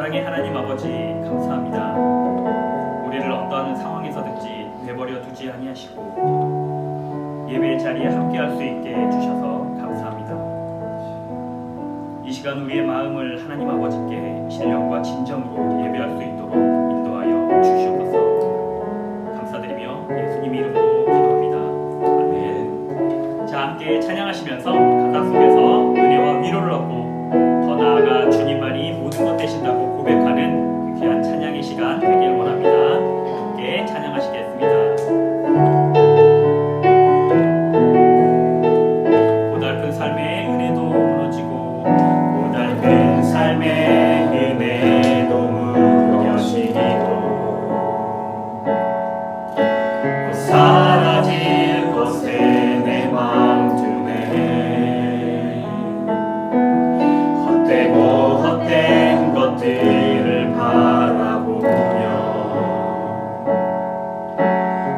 사랑의 하나님 아버지 감사합니다. 우리를 어떠한 상황에서든지 내버려 두지 아니하시고 예배의 자리에 함께할 수 있게 해주셔서 감사합니다. 이 시간 우리의 마음을 하나님 아버지께 신령과 진정으로 예배할 수 있도록 인도하여 주시옵소서. 감사드리며 예수님 이름으로 기도합니다. 아멘. 자, 함께 찬양하시면서 가사 속에서 은혜와 위로를 얻고 더 나아가 주님만이 모든 것 되신다고 고백하는 귀한 찬양의 시간 되기를 원합니다. 함께 찬양하시겠습니다. 고달픈 삶의 은혜도 무너지고 고달픈 삶의 은혜도 무너지고 곧 사라질 곳에 내 마음 두네. 헛된 것들을 바라보며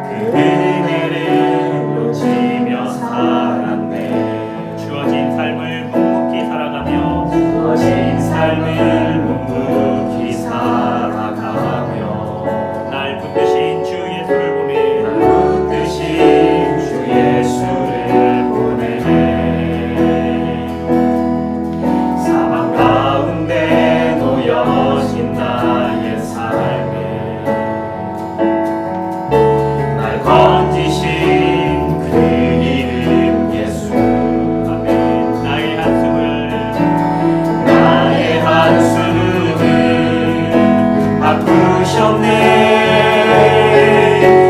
그 은혜를 놓치며 살았네. 주어진 삶을 묵묵히 살아가며 날 붙드신 주 예수를 보내 사망 가운데 놓여진 나의 삶에 날 건지신 그 이름 예수. 아멘. 나의 한숨을 바꾸셨네.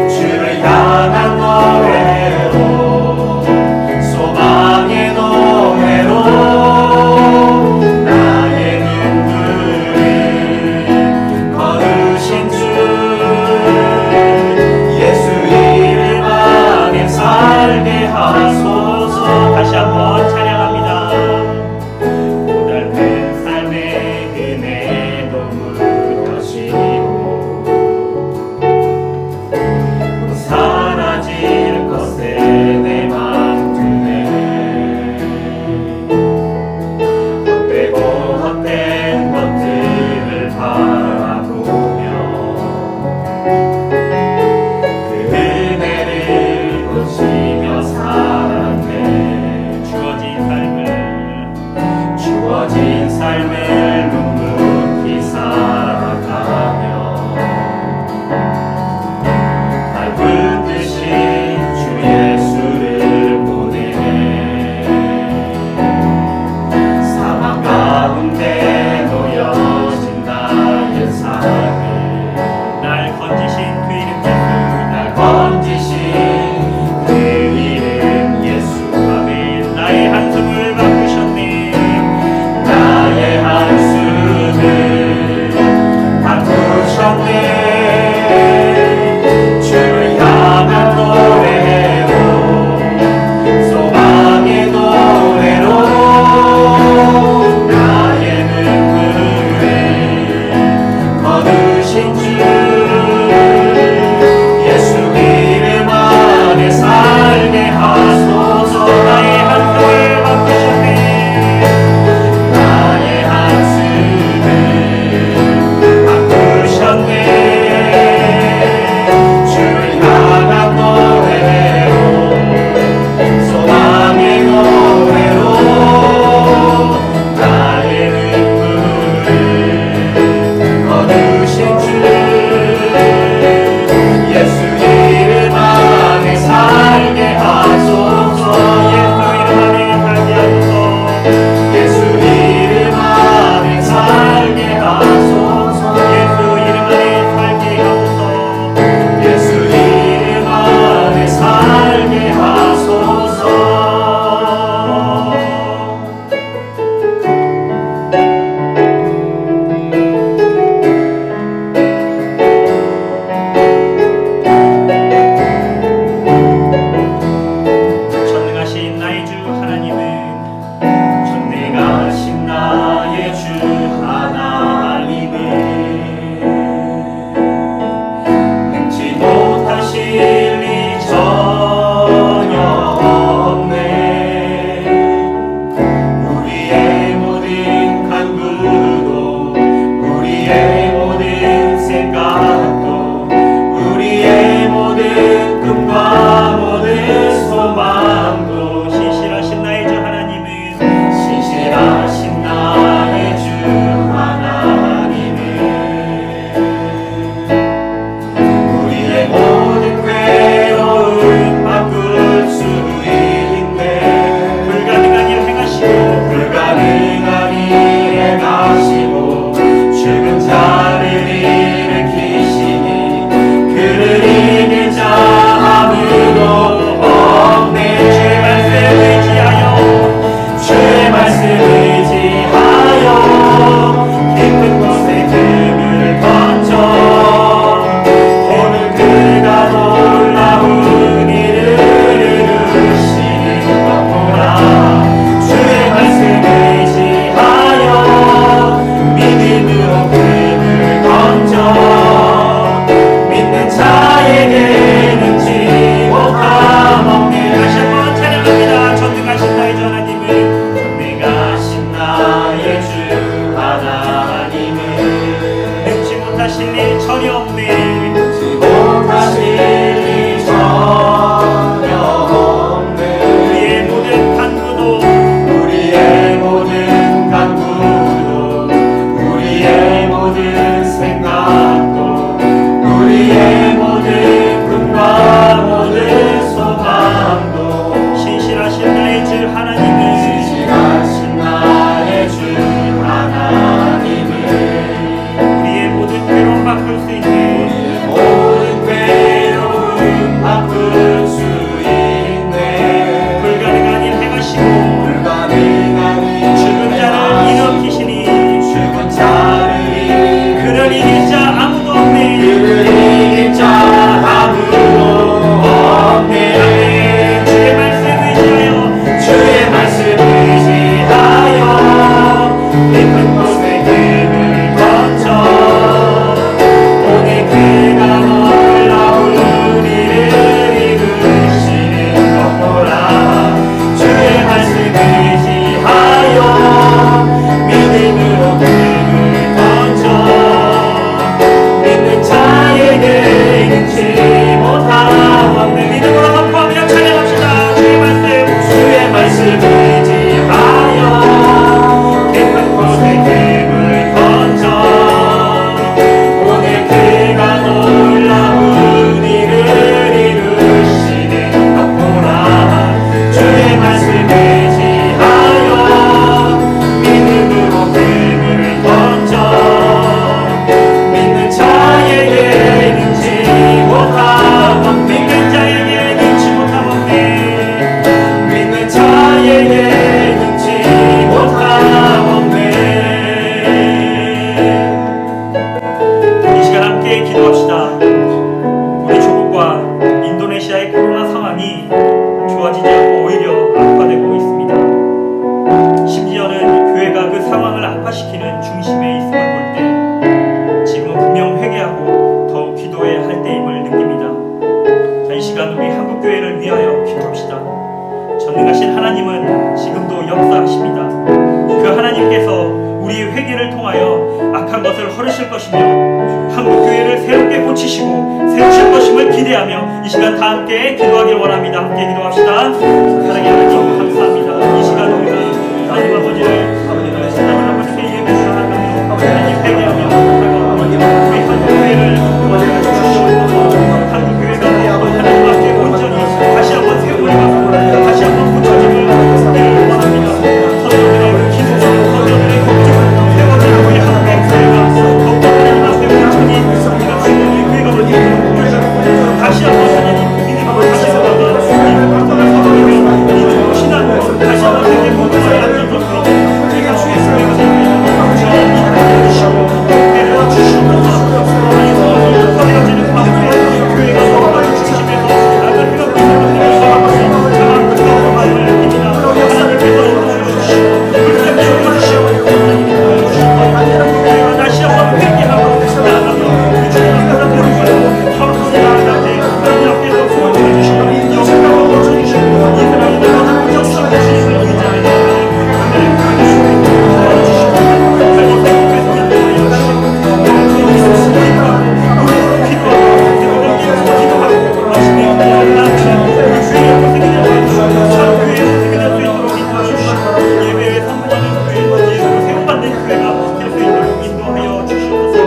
주를 향한 노래로 소망의 노래로 나의 눈물을 거두신 주 예수 이름 안에 살게 하소서. 다시 한번 찬양합니다. 고달픈 삶의 은혜도 무너지고 사라질 것에 내 맘 두네. 헛된 것들을 바라보며 그 은혜를 놓치며 살았네. 주어진 삶을 묵묵히 살아가며 날 붙드신 주 예수를 보내 사망 가운데 놓여진 나의 삶을 날 건지신 그 이름 예수. 아멘. 나의 한숨을 바꾸셨네. 주를 향한 노래로 소망의 노래로 나의 눈물을 거두신 주 예수 이름 안에 살게 하소서. 나의 한숨을 바꾸셨네. 나의 한숨을 바꾸셨네. 주를 향한 노래로 소망의 노래로 나의 눈물을 거두신 주 예수 이름 안에 살게 하소서. 예수 이름 안에 살게 하소서. 예수 이름 안에 살게 하소서. 예수 이름 안에 살게 하소서. 전능하신 나의 주 하나님은 능치 못하실 리 전혀 없네. 우리의 모든 간구도 우리의 기대하며 이 시간 다 함께 기도하길 원합니다. 함께 기도합시다. 사랑의 하나님 감사합니다. 이 시간 우리가 하나님 아버지를 하나님 아버지께 예배를 하며 하나님 회개하며 우리 한국 교회를 도와주시옵소서. 한국 교회가 하나님 앞에 온전히 다시 한번 세우리고 다시 한번 고쳐지길 원합니다. 선교들의 기도, 선교들의 걱정, 세워지는 우리 한국 교회가 더욱더 하나님 앞에 온전히 우리가 지금 이 교회가 원하는 다시 한번 하나님 믿음으로 다시 서다가 이 불법을 서버리며 이 좋은 신앙으로 다시 한번 세계 모두를 안전적으로 제가 주의 교회가 되며 주여 주시고 때려 주시옵소서. 하나님 서리가지는 가운데 교회가 서로를 중심에서 나를 회복되는 것들을 서로를 장한 그런 마음을 느낍니다. 하나님께서 도와주시고 불쌍히 여겨주시고 하나님이 도와주시고 교회가 다시 한번 회개하고 나아가며 우리 주님 앞에서 드리고 서로 나아가되 하나님 앞에서 소원해 주시고 영광을 고쳐주시고 이 사랑이 나가는 고쳐주시고 주님을 의지하여 하나님 도와주시고 도와주시고 하나님 생각해서 인도하여 주시고 우리 기도하고 기도하고 하시니 우리 주의 고생이 참 교회에서 생겨날 수 있도록 인도하주시고 예배에 성공하는 교회 예수로 세움받는 교회가 될 수 있도록 인도하여 주시옵소서.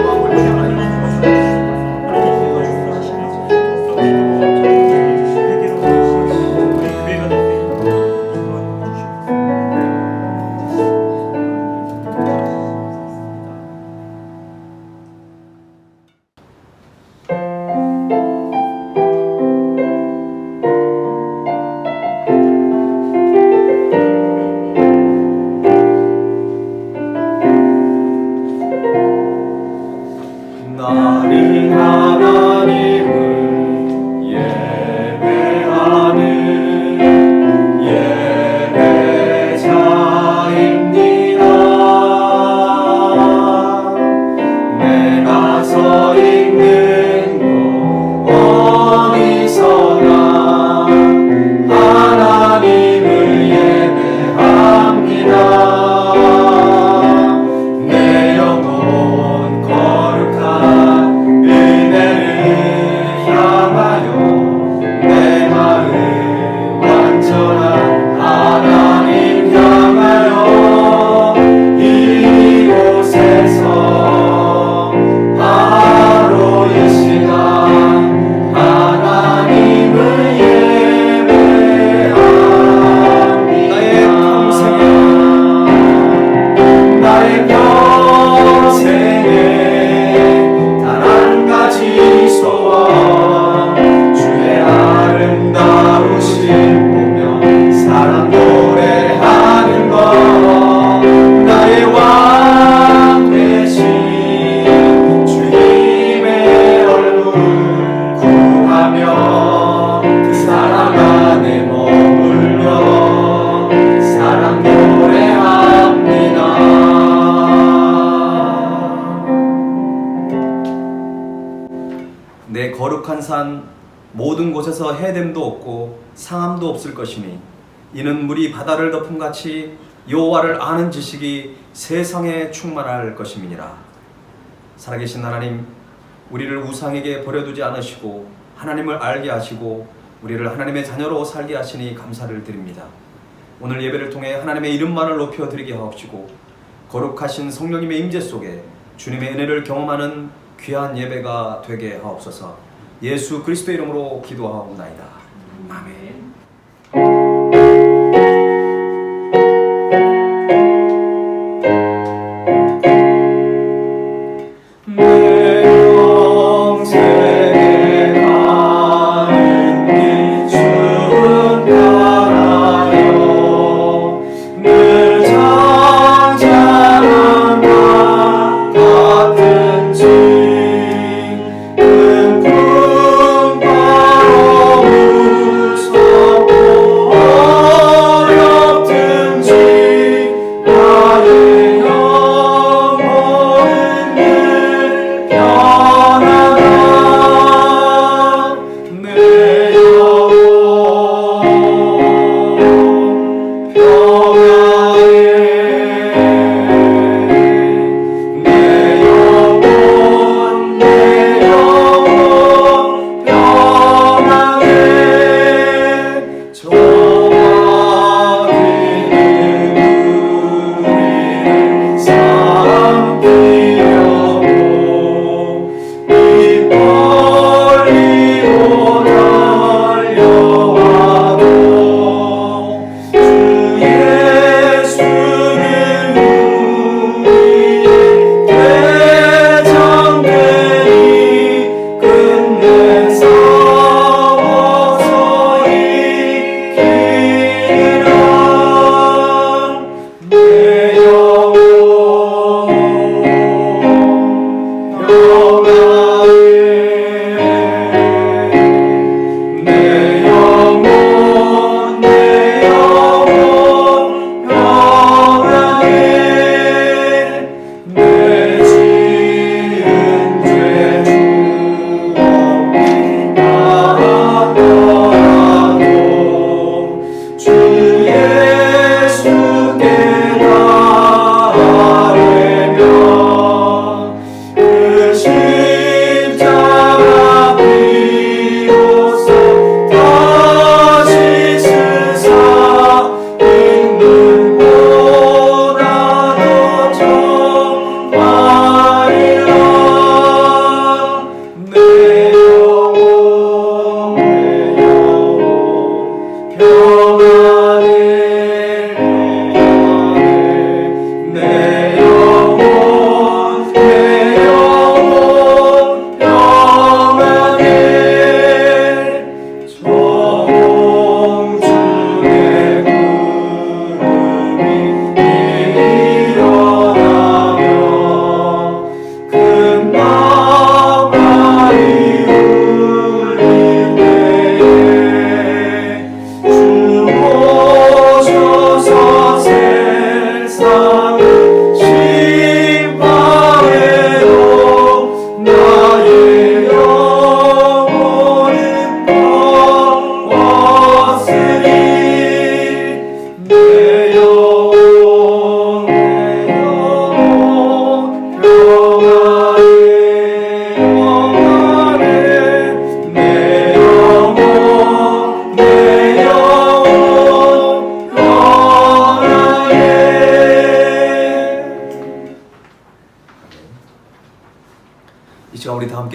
나는 하나님을 예배하는 예배자입니다. 내가 서 있는 곳 어디서나 하나님을 예배합니다. 내 영혼 거룩한 은혜를 향하여 내 마음 완전한 하나님 향하여 이곳에서 바로 이 시간 하나님을 예배합니다. 나의 평생에 단 한 가지 소원 주의 아름다우신 보며 사랑 노래하는 것 나의 왕 되신 주님의 얼굴 구하며 그 사랑 안에 머물며 사랑 노래합니다. 내 거룩한 산 모든 곳에서 해됨도 없고 상함도 없을 것이니 이는 물이 바다를 덮음같이 여호와를 아는 지식이 세상에 충만할 것임이니라. 살아계신 하나님, 우리를 우상에게 버려두지 않으시고 하나님을 알게 하시고 우리를 하나님의 자녀로 살게 하시니 감사를 드립니다. 오늘 예배를 통해 하나님의 이름만을 높여드리게 하옵시고 거룩하신 성령님의 임재 속에 주님의 은혜를 경험하는 귀한 예배가 되게 하옵소서. 예수 그리스도의 이름으로 기도하옵나이다. 아멘.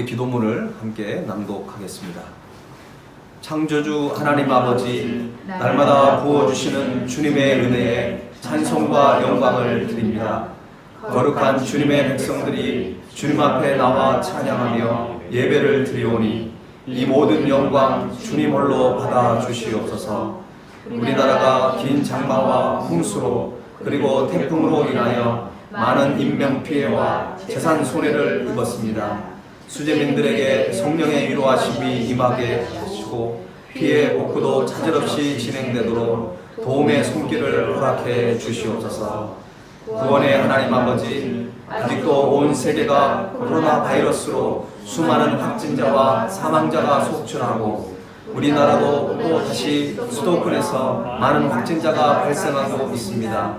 기도문을 함께 낭독하겠습니다. 창조주 하나님 아버지, 날마다 부어주시는 주님의 은혜에 찬송과 영광을 드립니다. 거룩한 주님의 백성들이 주님 앞에 나와 찬양하며 예배를 드리오니 이 모든 영광 주님 홀로 받아 주시옵소서. 우리나라가 긴 장마와 홍수로 그리고 태풍으로 인하여 많은 인명피해와 재산 손해를 입었습니다. 수재민들에게 성령의 위로하심이 임하게 하시고 피해 복구도 차질없이 진행되도록 도움의 손길을 허락해 주시옵소서. 구원의 하나님 아버지, 아직도 온 세계가 코로나 바이러스로 수많은 확진자와 사망자가 속출하고 우리나라도 또 다시 수도권에서 많은 확진자가 발생하고 있습니다.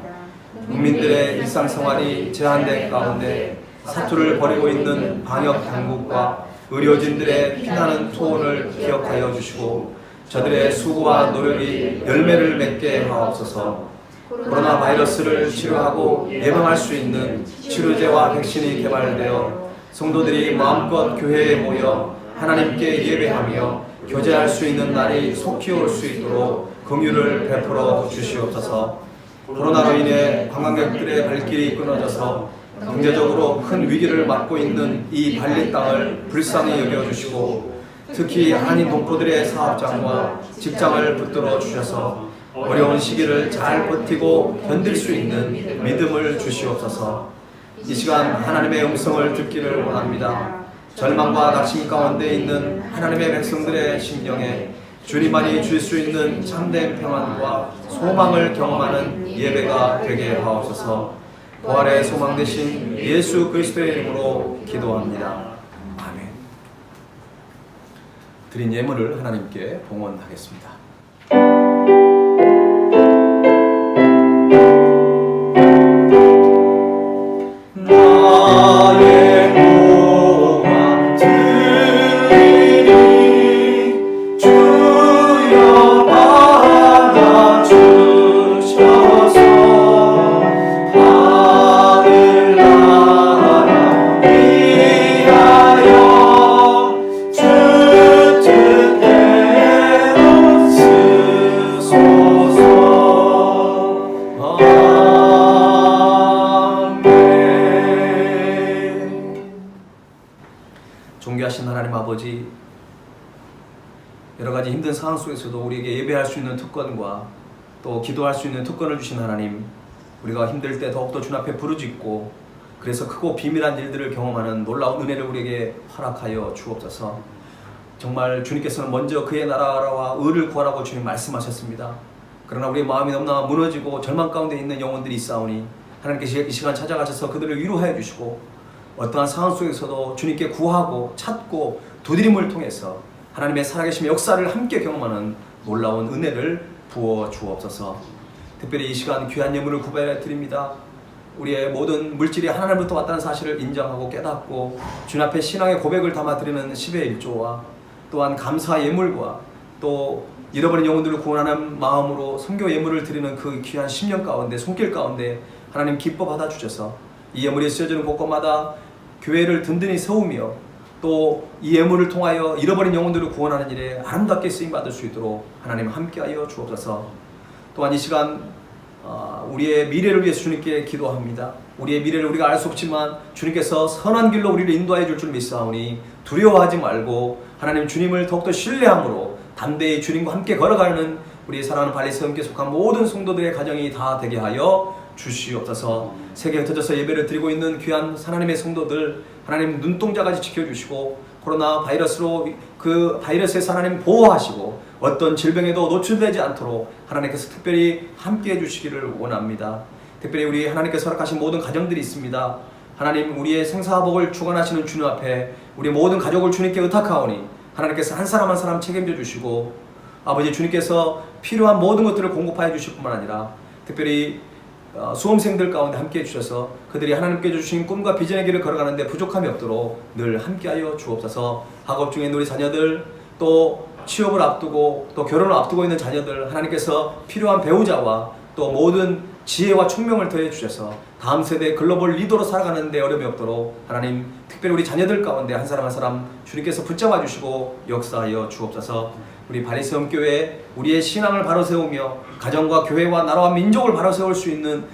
국민들의 일상생활이 제한된 가운데 사투를 벌이고 있는 방역 당국과 의료진들의 피나는 투혼을 기억하여 주시고 저들의 수고와 노력이 열매를 맺게 하옵소서. 코로나 바이러스를 치료하고 예방할 수 있는 치료제와 백신이 개발되어 성도들이 마음껏 교회에 모여 하나님께 예배하며 교제할 수 있는 날이 속히 올 수 있도록 긍휼을 베풀어 주시옵소서. 코로나로 인해 관광객들의 발길이 끊어져서 경제적으로 큰 위기를 맞고 있는 이 발리 땅을 불쌍히 여겨주시고 특히 한인 동포들의 사업장과 직장을 붙들어 주셔서 어려운 시기를 잘 버티고 견딜 수 있는 믿음을 주시옵소서. 이 시간 하나님의 음성을 듣기를 원합니다. 절망과 낙심 가운데 있는 하나님의 백성들의 심령에 주님만이 줄 수 있는 참된 평안과 소망을 경험하는 예배가 되게 하옵소서. 부활의 소망 되신 예수 그리스도의 이름으로 기도합니다. 아멘. 드린 예물을 하나님께 봉헌하겠습니다. 존귀하신 하나님 아버지, 여러 가지 힘든 상황 속에서도 우리에게 예배할 수 있는 특권과 또 기도할 수 있는 특권을 주신 하나님, 우리가 힘들 때 더욱더 주님 앞에 부르짖고 그래서 크고 비밀한 일들을 경험하는 놀라운 은혜를 우리에게 허락하여 주옵소서. 정말 주님께서는 먼저 그의 나라와 의를 구하라고 주님 말씀하셨습니다. 그러나 우리의 마음이 너무나 무너지고 절망 가운데 있는 영혼들이 있사오니 하나님께서 이 시간 찾아가셔서 그들을 위로하여 주시고 어떠한 상황 속에서도 주님께 구하고 찾고 두드림을 통해서 하나님의 살아계심의 역사를 함께 경험하는 놀라운 은혜를 부어 주옵소서. 특별히 이 시간 귀한 예물을 구별해 드립니다. 우리의 모든 물질이 하나님부터 왔다는 사실을 인정하고 깨닫고 주님 앞에 신앙의 고백을 담아 드리는 10의 1조와 또한 감사 예물과 또 잃어버린 영혼들을 구원하는 마음으로 선교 예물을 드리는 그 귀한 10년 가운데 손길 가운데 하나님 기뻐 받아주셔서 이 예물이 쓰여지는 곳곳마다 교회를 든든히 세우며 또 이 예물을 통하여 잃어버린 영혼들을 구원하는 일에 아름답게 쓰임받을 수 있도록 하나님 함께하여 주옵소서. 또한 이 시간 우리의 미래를 위해서 주님께 기도합니다. 우리의 미래를 우리가 알 수 없지만 주님께서 선한 길로 우리를 인도하여 줄 줄 믿사오니 두려워하지 말고 하나님 주님을 더욱더 신뢰함으로 담대히 주님과 함께 걸어가는 우리 사랑하는 발리스험께 속한 모든 성도들의 가정이 다 되게 하여 주시옵소서. 세계에 흩어져서 예배를 드리고 있는 귀한 하나님의 성도들 하나님 눈동자까지 지켜주시고 코로나 바이러스로 그 바이러스에서 하나님 보호하시고 어떤 질병에도 노출되지 않도록 하나님께서 특별히 함께해 주시기를 원합니다. 특별히 우리 하나님께서 허락하신 모든 가정들이 있습니다. 하나님 우리의 생사복을 주관하시는 주님 앞에 우리 모든 가족을 주님께 의탁하오니 하나님께서 한 사람 한 사람 책임져 주시고 아버지 주님께서 필요한 모든 것들을 공급하여 주실 뿐만 아니라 특별히 수험생들 가운데 함께 해주셔서 그들이 하나님께 주신 꿈과 비전의 길을 걸어가는데 부족함이 없도록 늘 함께하여 주옵소서. 학업 중에 우리 자녀들 또 취업을 앞두고 또 결혼을 앞두고 있는 자녀들 하나님께서 필요한 배우자와 또 모든 지혜와 총명을 더해 주셔서 다음 세대 글로벌 리더로 살아가는 데 어려움이 없도록 하나님 특별히 우리 자녀들 가운데 한 사람 한 사람 주님께서 붙잡아 주시고 역사하여 주옵소서. 우리 발리스험 교회 우리의 신앙을 바로 세우며 가정과 교회와 나라와 민족을 바로 세울 수 있는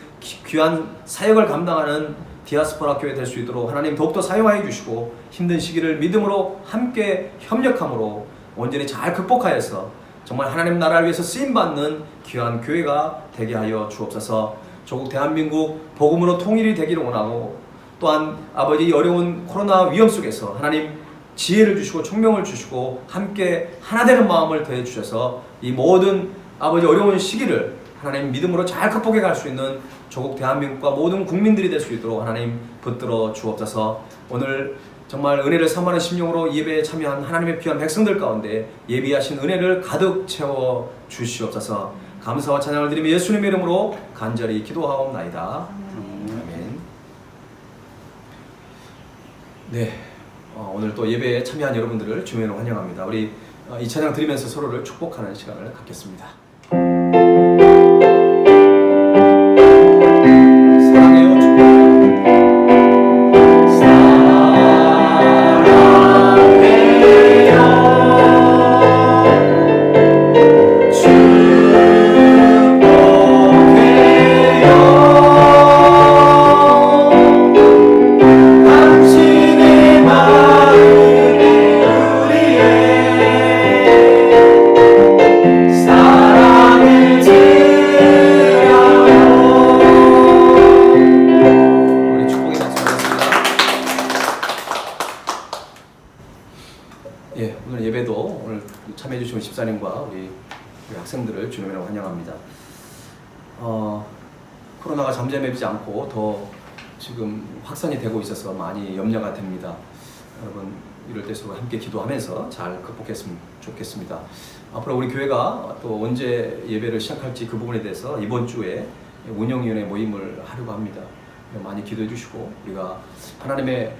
귀한 사역을 감당하는 디아스포라 교회 될 수 있도록 하나님 더욱더 사용하여 주시고 힘든 시기를 믿음으로 함께 협력함으로 온전히 잘 극복하여서 정말 하나님 나라를 위해서 쓰임받는 귀한 교회가 되게 하여 주옵소서. 조국 대한민국 복음으로 통일이 되기를 원하고 또한 아버지 이 어려운 코로나 위험 속에서 하나님 지혜를 주시고 총명을 주시고 함께 하나 되는 마음을 더해 주셔서 이 모든 아버지 어려운 시기를 하나님 믿음으로 잘 극복해 갈 수 있는 조국 대한민국과 모든 국민들이 될 수 있도록 하나님 붙들어 주옵소서. 오늘 정말 은혜를 삼하는 심령으로 예배에 참여한 하나님의 귀한 백성들 가운데 예비하신 은혜를 가득 채워 주시옵소서. 감사와 찬양을 드리며 예수님의 이름으로 간절히 기도하옵나이다. 아멘. 네, 오늘 또 예배에 참여한 여러분들을 주님으로 환영합니다. 우리 이 찬양 드리면서 서로를 축복하는 시간을 갖겠습니다. 참여해 주신 집사님과 우리 학생들을 주님으로 환영합니다. 코로나가 잠잠해지지 않고 더 지금 확산이 되고 있어서 많이 염려가 됩니다. 여러분 이럴 때 서로 함께 기도하면서 잘 극복했으면 좋겠습니다. 앞으로 우리 교회가 또 언제 예배를 시작할지 그 부분에 대해서 이번 주에 운영위원회 모임을 하려고 합니다. 많이 기도해 주시고 우리가 하나님의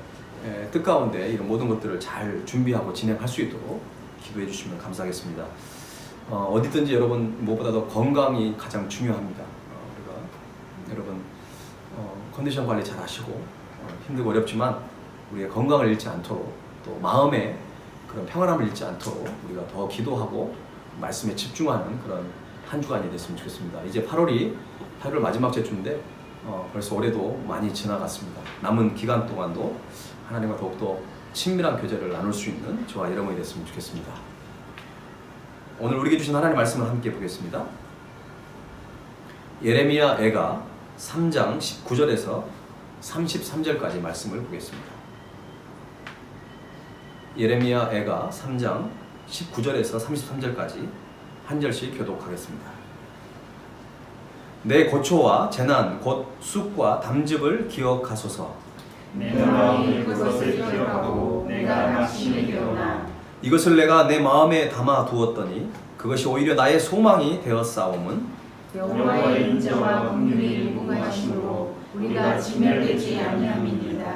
뜻 가운데 이런 모든 것들을 잘 준비하고 진행할 수 있도록 기도해 주시면 감사하겠습니다. 어디든지 여러분 무엇보다도 건강이 가장 중요합니다. 우리가 여러분 컨디션 관리 잘 하시고 힘들고 어렵지만 우리의 건강을 잃지 않도록 또 마음의 그런 평안함을 잃지 않도록 우리가 더 기도하고 말씀에 집중하는 그런 한 주간이 됐으면 좋겠습니다. 이제 8월 마지막 주인데 벌써 올해도 많이 지나갔습니다. 남은 기간 동안도 하나님과 더욱더 친밀한 교제를 나눌 수 있는 저와 여러분이 됐으면 좋겠습니다. 오늘 우리에게 주신 하나님의 말씀을 함께 보겠습니다. 예레미야 애가 3장 19절에서 33절까지 말씀을 보겠습니다. 예레미야 애가 3장 19절에서 33절까지 한 절씩 교독하겠습니다. 내 고초와 재난 곧 쑥과 담즙을 기억하소서. 내가 그것을 기억하고 내가 낙심이 되오나 이것을 내가 내 마음에 담아 두었더니 그것이 오히려 나의 소망이 되었사옴은 여호와의 인자와 긍휼이 무궁하심으로 우리가 진멸되지 아니함이니이다.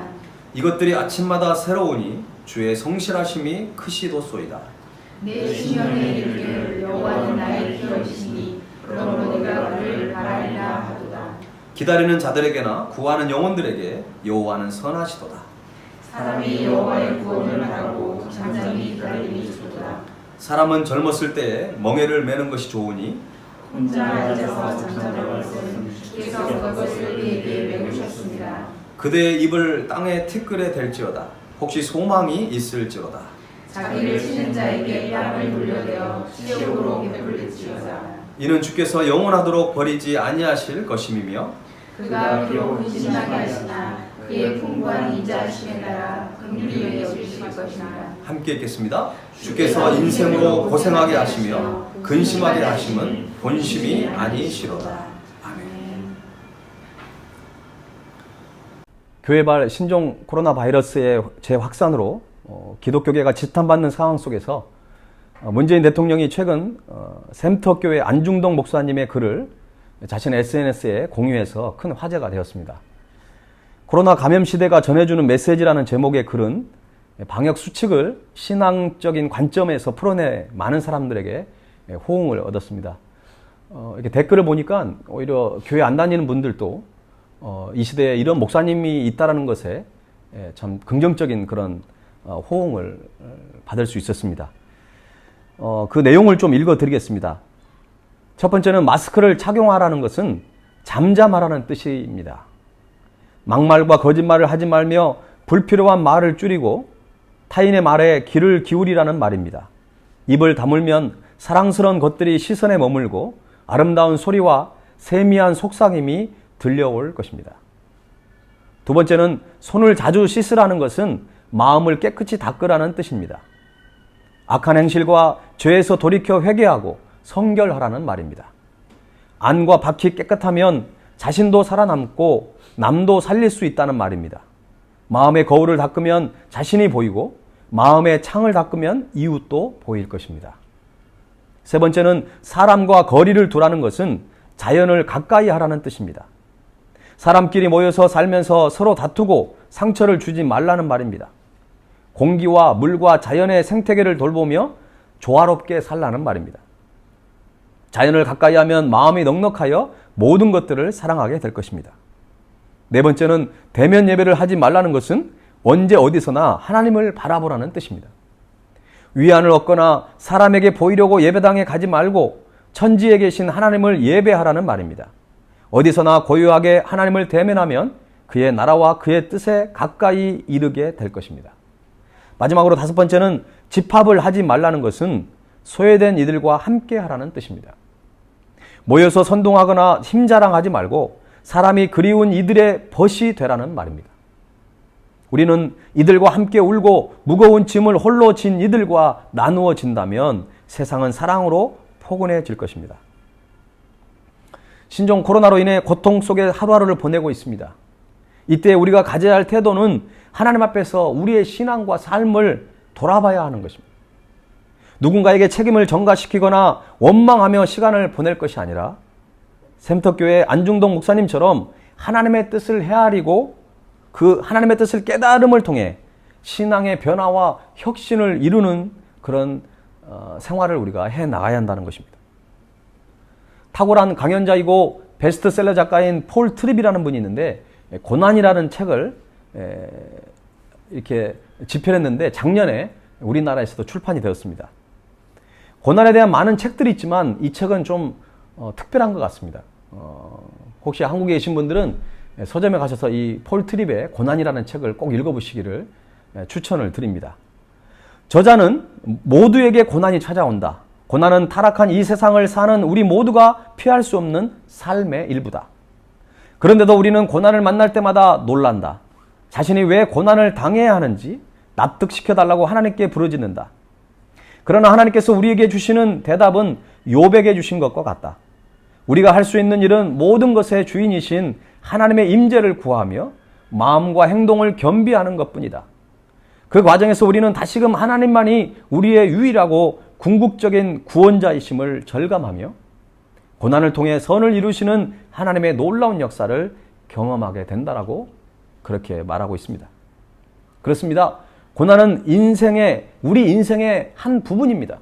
이것들이 아침마다 새로우니 주의 성실하심이 크시도소이다. 내 시면에 이르기를 여호와는 나의 기업이시니 그러므로 내가 그를 바라리라 하도다. 기다리는 자들에게나 구하는 영혼들에게 여호와는 선하시도다. 사람이 여호와의 구원을 바라고 잠잠히 기다림이 좋도다. 사람은 젊었을 때에 멍에를 매는 것이 좋으니 혼자 앉아서 잠잠할 것은 주께서 그것을 그에게 메우셨습니다. 그대의 입을 땅의 티끌에 댈지어다. 혹시 소망이 있을지로다. 자기를 치는 자에게 뺨을 돌려대어 시력으로 베풀릴지어다. 이는 주께서 영원하도록 버리지 아니하실 것임이며 그가 비록 근심하게 하시나 그의 풍부한 인자하심에 따라 긍휼히 여기실 것이니라. 함께 읽겠습니다. 주께서 인생으로 고생하게 하시며 근심하게 하심은 본심이 아니시로다. 아멘. 교회발 신종 코로나 바이러스의 재확산으로 기독교계가 지탄받는 상황 속에서 문재인 대통령이 최근 샘터교회 안중동 목사님의 글을 자신의 SNS에 공유해서 큰 화제가 되었습니다. 코로나 감염 시대가 전해주는 메시지라는 제목의 글은 방역 수칙을 신앙적인 관점에서 풀어내 많은 사람들에게 호응을 얻었습니다. 이렇게 댓글을 보니까 오히려 교회 안 다니는 분들도 이 시대에 이런 목사님이 있다는 것에 참 긍정적인 그런 호응을 받을 수 있었습니다. 그 내용을 좀 읽어드리겠습니다. 첫 번째는 마스크를 착용하라는 것은 잠잠하라는 뜻입니다. 막말과 거짓말을 하지 말며 불필요한 말을 줄이고 타인의 말에 귀를 기울이라는 말입니다. 입을 다물면 사랑스러운 것들이 시선에 머물고 아름다운 소리와 세미한 속삭임이 들려올 것입니다. 두 번째는 손을 자주 씻으라는 것은 마음을 깨끗이 닦으라는 뜻입니다. 악한 행실과 죄에서 돌이켜 회개하고 성결하라는 말입니다. 안과 밖이 깨끗하면 자신도 살아남고 남도 살릴 수 있다는 말입니다. 마음의 거울을 닦으면 자신이 보이고 마음의 창을 닦으면 이웃도 보일 것입니다. 세 번째는 사람과 거리를 두라는 것은 자연을 가까이 하라는 뜻입니다. 사람끼리 모여서 살면서 서로 다투고 상처를 주지 말라는 말입니다. 공기와 물과 자연의 생태계를 돌보며 조화롭게 살라는 말입니다. 자연을 가까이 하면 마음이 넉넉하여 모든 것들을 사랑하게 될 것입니다. 네 번째는 대면 예배를 하지 말라는 것은 언제 어디서나 하나님을 바라보라는 뜻입니다. 위안을 얻거나 사람에게 보이려고 예배당에 가지 말고 천지에 계신 하나님을 예배하라는 말입니다. 어디서나 고요하게 하나님을 대면하면 그의 나라와 그의 뜻에 가까이 이르게 될 것입니다. 마지막으로 다섯 번째는 집합을 하지 말라는 것은 소외된 이들과 함께 하라는 뜻입니다. 모여서 선동하거나 힘자랑하지 말고 사람이 그리운 이들의 벗이 되라는 말입니다. 우리는 이들과 함께 울고 무거운 짐을 홀로 진 이들과 나누어 진다면 세상은 사랑으로 포근해질 것입니다. 신종 코로나로 인해 고통 속에 하루하루를 보내고 있습니다. 이때 우리가 가져야 할 태도는 하나님 앞에서 우리의 신앙과 삶을 돌아봐야 하는 것입니다. 누군가에게 책임을 전가시키거나 원망하며 시간을 보낼 것이 아니라 샘터교회 안중동 목사님처럼 하나님의 뜻을 헤아리고 그 하나님의 뜻을 깨달음을 통해 신앙의 변화와 혁신을 이루는 그런 생활을 우리가 해나가야 한다는 것입니다. 탁월한 강연자이고 베스트셀러 작가인 폴 트립이라는 분이 있는데 고난이라는 책을 이렇게 집필했는데 작년에 우리나라에서도 출판이 되었습니다. 고난에 대한 많은 책들이 있지만 이 책은 좀 특별한 것 같습니다. 혹시 한국에 계신 분들은 서점에 가셔서 이 폴 트립의 고난이라는 책을 꼭 읽어보시기를 추천을 드립니다. 저자는 모두에게 고난이 찾아온다. 고난은 타락한 이 세상을 사는 우리 모두가 피할 수 없는 삶의 일부다. 그런데도 우리는 고난을 만날 때마다 놀란다. 자신이 왜 고난을 당해야 하는지 납득시켜달라고 하나님께 부르짖는다. 그러나 하나님께서 우리에게 주시는 대답은 욥에게 주신 것과 같다. 우리가 할 수 있는 일은 모든 것의 주인이신 하나님의 임재를 구하며 마음과 행동을 겸비하는 것뿐이다. 그 과정에서 우리는 다시금 하나님만이 우리의 유일하고 궁극적인 구원자이심을 절감하며 고난을 통해 선을 이루시는 하나님의 놀라운 역사를 경험하게 된다라고 그렇게 말하고 있습니다. 그렇습니다. 고난은 우리 인생의 한 부분입니다.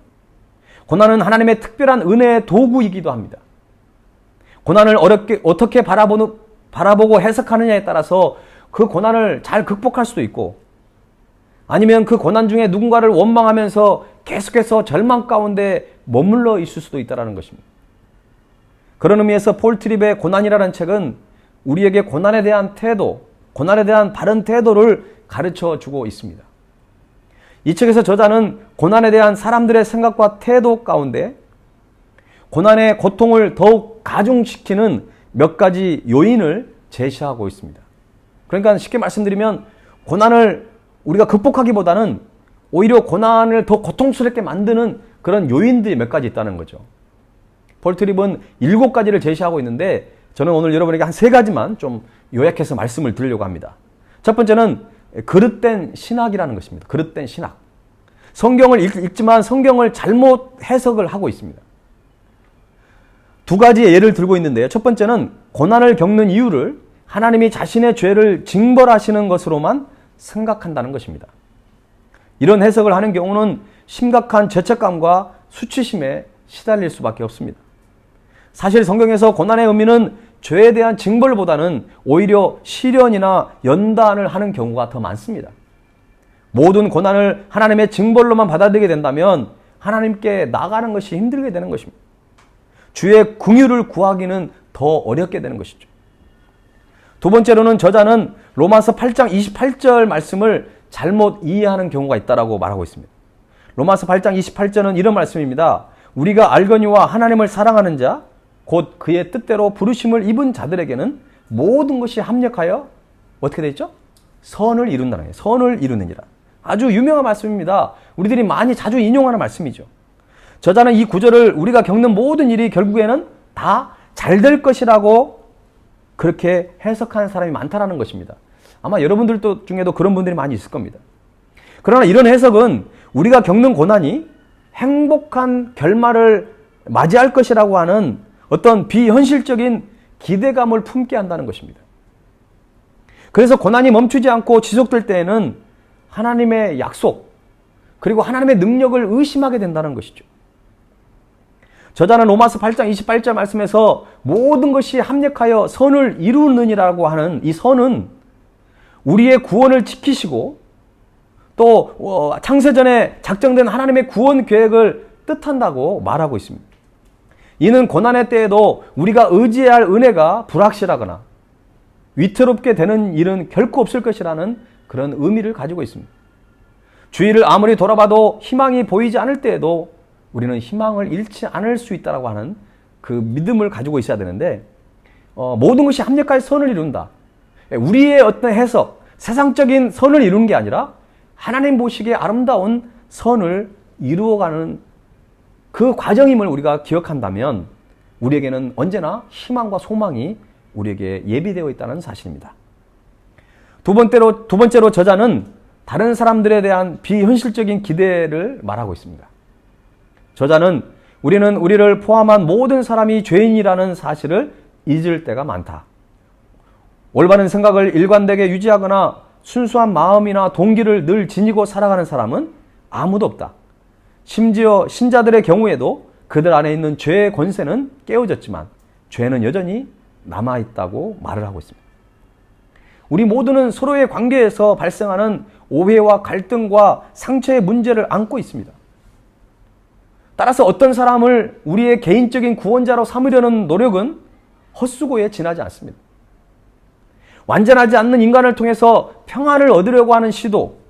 고난은 하나님의 특별한 은혜의 도구이기도 합니다. 고난을 어떻게 바라보고 해석하느냐에 따라서 그 고난을 잘 극복할 수도 있고 아니면 그 고난 중에 누군가를 원망하면서 계속해서 절망 가운데 머물러 있을 수도 있다는 것입니다. 그런 의미에서 폴 트립의 고난이라는 책은 우리에게 고난에 대한 태도, 고난에 대한 바른 태도를 가르쳐 주고 있습니다. 이 책에서 저자는 고난에 대한 사람들의 생각과 태도 가운데 고난의 고통을 더욱 가중시키는 몇 가지 요인을 제시하고 있습니다. 그러니까 쉽게 말씀드리면 고난을 우리가 극복하기보다는 오히려 고난을 더 고통스럽게 만드는 그런 요인들이 몇 가지 있다는 거죠. 폴 트립은 7가지를 제시하고 있는데 저는 오늘 여러분에게 한 3가지만 좀 요약해서 말씀을 드리려고 합니다. 첫 번째는 그릇된 신학이라는 것입니다. 그릇된 신학. 성경을 읽지만 성경을 잘못 해석을 하고 있습니다. 2가지의 예를 들고 있는데요. 첫 번째는 고난을 겪는 이유를 하나님이 자신의 죄를 징벌하시는 것으로만 생각한다는 것입니다. 이런 해석을 하는 경우는 심각한 죄책감과 수치심에 시달릴 수밖에 없습니다. 사실 성경에서 고난의 의미는 죄에 대한 징벌보다는 오히려 시련이나 연단을 하는 경우가 더 많습니다. 모든 고난을 하나님의 징벌로만 받아들이게 된다면 하나님께 나가는 것이 힘들게 되는 것입니다. 주의 긍휼을 구하기는 더 어렵게 되는 것이죠. 2번째로는 저자는 로마서 8장 28절 말씀을 잘못 이해하는 경우가 있다고 말하고 있습니다. 로마서 8장 28절은 이런 말씀입니다. 우리가 알거니와 하나님을 사랑하는 자, 곧 그의 뜻대로 부르심을 입은 자들에게는 모든 것이 합력하여 어떻게 되어 있죠? 선을 이룬다는 거예요. 선을 이루느니라. 아주 유명한 말씀입니다. 우리들이 자주 인용하는 말씀이죠. 저자는 이 구절을 우리가 겪는 모든 일이 결국에는 다 잘 될 것이라고 그렇게 해석하는 사람이 많다라는 것입니다. 아마 여러분들 중에도 그런 분들이 많이 있을 겁니다. 그러나 이런 해석은 우리가 겪는 고난이 행복한 결말을 맞이할 것이라고 하는 어떤 비현실적인 기대감을 품게 한다는 것입니다. 그래서 고난이 멈추지 않고 지속될 때에는 하나님의 약속 그리고 하나님의 능력을 의심하게 된다는 것이죠. 저자는 로마서 8장 28절 말씀에서 모든 것이 합력하여 선을 이루느니라고 하는 이 선은 우리의 구원을 지키시고 또 창세전에 작정된 하나님의 구원 계획을 뜻한다고 말하고 있습니다. 이는 고난의 때에도 우리가 의지해야 할 은혜가 불확실하거나 위태롭게 되는 일은 결코 없을 것이라는 그런 의미를 가지고 있습니다. 주위를 아무리 돌아봐도 희망이 보이지 않을 때에도 우리는 희망을 잃지 않을 수 있다고 하는 그 믿음을 가지고 있어야 되는데 모든 것이 합력하여 선을 이룬다. 우리의 어떤 해석, 세상적인 선을 이루는 게 아니라 하나님 보시기에 아름다운 선을 이루어가는 그 과정임을 우리가 기억한다면 우리에게는 언제나 희망과 소망이 우리에게 예비되어 있다는 사실입니다. 두 번째로 저자는 다른 사람들에 대한 비현실적인 기대를 말하고 있습니다. 저자는 우리는 우리를 포함한 모든 사람이 죄인이라는 사실을 잊을 때가 많다. 올바른 생각을 일관되게 유지하거나 순수한 마음이나 동기를 늘 지니고 살아가는 사람은 아무도 없다. 심지어 신자들의 경우에도 그들 안에 있는 죄의 권세는 깨어졌지만 죄는 여전히 남아있다고 말을 하고 있습니다. 우리 모두는 서로의 관계에서 발생하는 오해와 갈등과 상처의 문제를 안고 있습니다. 따라서 어떤 사람을 우리의 개인적인 구원자로 삼으려는 노력은 헛수고에 지나지 않습니다. 완전하지 않는 인간을 통해서 평안을 얻으려고 하는 시도,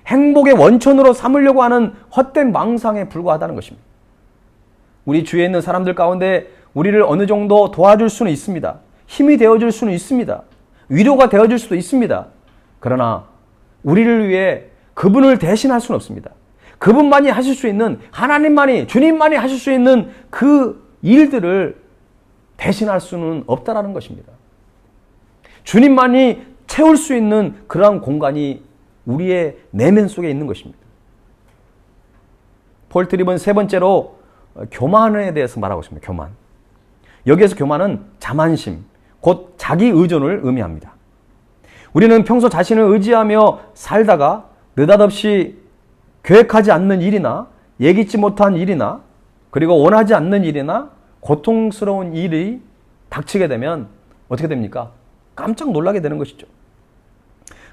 행복의 원천으로 삼으려고 하는 헛된 망상에 불과하다는 것입니다. 우리 주위에 있는 사람들 가운데 우리를 어느 정도 도와줄 수는 있습니다. 힘이 되어줄 수는 있습니다. 위로가 되어줄 수도 있습니다. 그러나 우리를 위해 그분을 대신할 수는 없습니다. 그분만이 하실 수 있는, 하나님만이, 주님만이 하실 수 있는 그 일들을 대신할 수는 없다라는 것입니다. 주님만이 채울 수 있는 그러한 공간이 우리의 내면 속에 있는 것입니다. 폴 트립은 세 번째로 교만에 대해서 말하고 있습니다. 교만. 여기에서 교만은 자만심, 곧 자기 의존을 의미합니다. 우리는 평소 자신을 의지하며 살다가 느닷없이 계획하지 않는 일이나 예기치 못한 일이나 그리고 원하지 않는 일이나 고통스러운 일이 닥치게 되면 어떻게 됩니까? 깜짝 놀라게 되는 것이죠.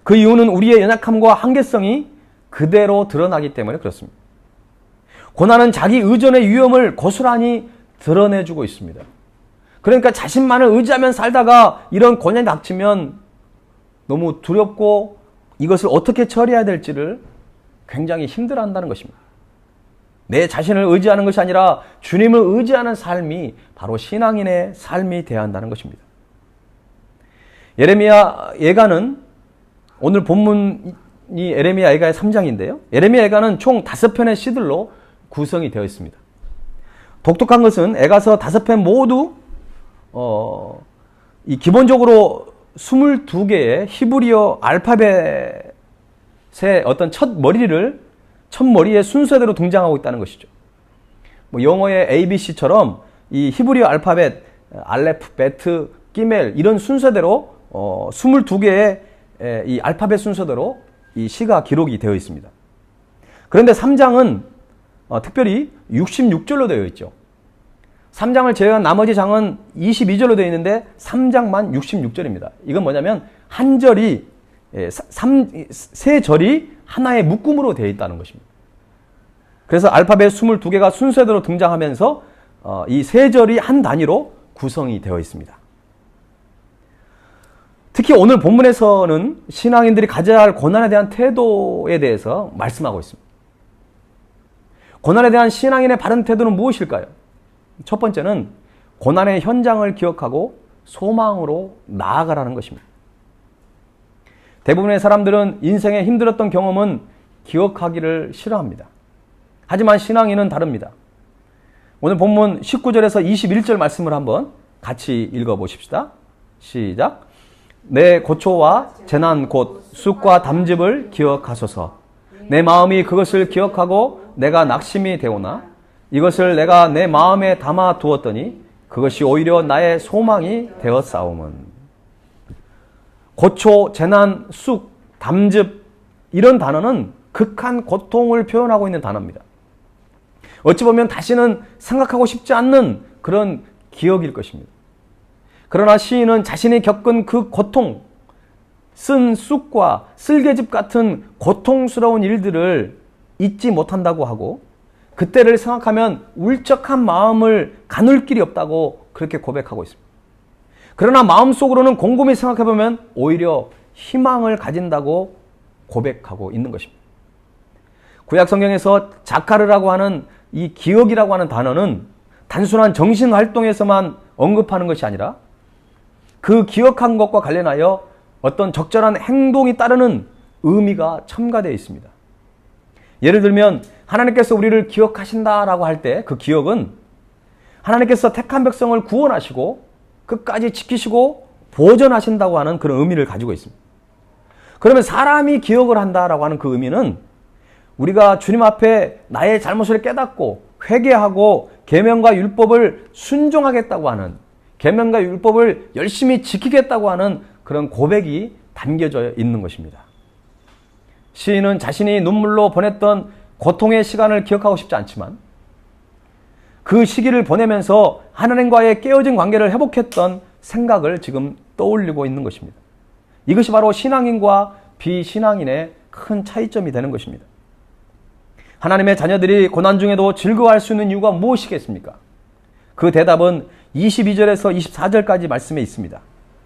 그 이유는 우리의 연약함과 한계성이 그대로 드러나기 때문에 그렇습니다. 고난은 자기 의존의 위험을 고스란히 드러내주고 있습니다. 그러니까 자신만을 의지하면 살다가 이런 고난이 닥치면 너무 두렵고 이것을 어떻게 처리해야 될지를 굉장히 힘들어한다는 것입니다. 내 자신을 의지하는 것이 아니라 주님을 의지하는 삶이 바로 신앙인의 삶이 되어야 한다는 것입니다. 예레미야 예가는 오늘 본문이 예레미야 예가의 3장인데요. 예레미야 예가는 총 5편의 시들로 구성이 되어 있습니다. 독특한 것은 예가서 5편 모두 기본적으로 22개의 히브리어 알파벳의 어떤 첫 머리의 순서대로 등장하고 있다는 것이죠. 영어의 ABC처럼 이 히브리어 알파벳 알레프, 베트, 기멜 이런 순서대로 22개의 이 알파벳 순서대로 이 시가 기록이 되어 있습니다. 그런데 3장은 특별히 66절로 되어 있죠. 3장을 제외한 나머지 장은 22절로 되어 있는데 3장만 66절입니다. 이건 뭐냐면 한 절이 세 절이 하나의 묶음으로 되어 있다는 것입니다. 그래서 알파벳 22개가 순서대로 등장하면서 이 세 절이 한 단위로 구성이 되어 있습니다. 특히 오늘 본문에서는 신앙인들이 가져야 할 고난에 대한 태도에 대해서 말씀하고 있습니다. 고난에 대한 신앙인의 바른 태도는 무엇일까요? 첫 번째는 고난의 현장을 기억하고 소망으로 나아가라는 것입니다. 대부분의 사람들은 인생에 힘들었던 경험은 기억하기를 싫어합니다. 하지만 신앙인은 다릅니다. 오늘 본문 19절에서 21절 말씀을 한번 같이 읽어보십시다. 시작. 내 고초와 재난 곧 쑥과 담즙을 기억하소서. 내 마음이 그것을 기억하고 내가 낙심이 되오나 이것을 내가 내 마음에 담아 두었더니 그것이 오히려 나의 소망이 되었사오문. 고초, 재난, 쑥, 담즙 이런 단어는 극한 고통을 표현하고 있는 단어입니다. 어찌 보면 다시는 생각하고 싶지 않는 그런 기억일 것입니다. 그러나 시인은 자신이 겪은 그 고통, 쓴 쑥과 쓸개즙 같은 고통스러운 일들을 잊지 못한다고 하고 그때를 생각하면 울적한 마음을 가눌 길이 없다고 그렇게 고백하고 있습니다. 그러나 마음속으로는 곰곰이 생각해보면 오히려 희망을 가진다고 고백하고 있는 것입니다. 구약 성경에서 자카르라고 하는 이 기억이라고 하는 단어는 단순한 정신활동에서만 언급하는 것이 아니라 그 기억한 것과 관련하여 어떤 적절한 행동이 따르는 의미가 첨가되어 있습니다. 예를 들면 하나님께서 우리를 기억하신다라고 할 때 그 기억은 하나님께서 택한 백성을 구원하시고 끝까지 지키시고 보존하신다고 하는 그런 의미를 가지고 있습니다. 그러면 사람이 기억을 한다라고 하는 그 의미는 우리가 주님 앞에 나의 잘못을 깨닫고 회개하고 계명과 율법을 순종하겠다고 하는, 계명과 율법을 열심히 지키겠다고 하는 그런 고백이 담겨져 있는 것입니다. 시인은 자신이 눈물로 보냈던 고통의 시간을 기억하고 싶지 않지만 그 시기를 보내면서 하나님과의 깨어진 관계를 회복했던 생각을 지금 떠올리고 있는 것입니다. 이것이 바로 신앙인과 비신앙인의 큰 차이점이 되는 것입니다. 하나님의 자녀들이 고난 중에도 즐거워할 수 있는 이유가 무엇이겠습니까? 그 대답은 22절에서 24절까지 말씀에 있습니다.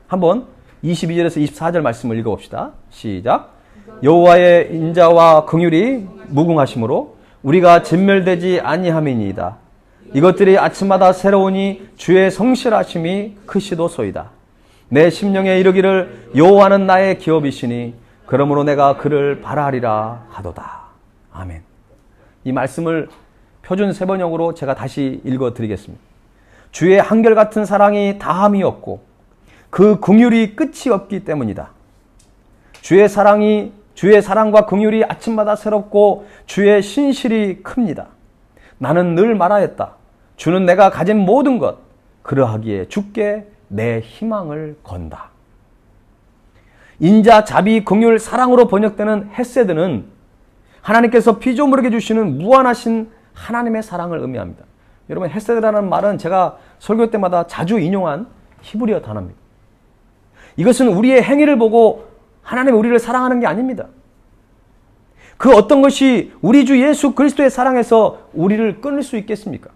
한번 22절에서 24절 말씀을 읽어봅시다. 시작. 여호와의 인자와 긍휼이 무궁하심으로 우리가 진멸되지 아니함이니이다. 이것들이 아침마다 새로우니 주의 성실하심이 크시도소이다. 내 심령에 이르기를 여호와는 나의 기업이시니 그러므로 내가 그를 바라리라 하도다. 아멘. 이 말씀을 표준 세번역으로 제가 다시 읽어드리겠습니다. 주의 한결같은 사랑이 다함이 없고 그 긍휼이 끝이 없기 때문이다. 주의 사랑과 긍휼이 아침마다 새롭고 주의 신실이 큽니다. 나는 늘 말하였다. 주는 내가 가진 모든 것, 그러하기에 주께 내 희망을 건다. 인자, 자비, 긍휼, 사랑으로 번역되는 헤세드는 하나님께서 피조물에게 주시는 무한하신 하나님의 사랑을 의미합니다. 여러분, 헤세드라는 말은 제가 설교 때마다 자주 인용한 히브리어 단어입니다. 이것은 우리의 행위를 보고 하나님이 우리를 사랑하는 게 아닙니다. 그 어떤 것이 우리 주 예수 그리스도의 사랑에서 우리를 끊을 수 있겠습니까?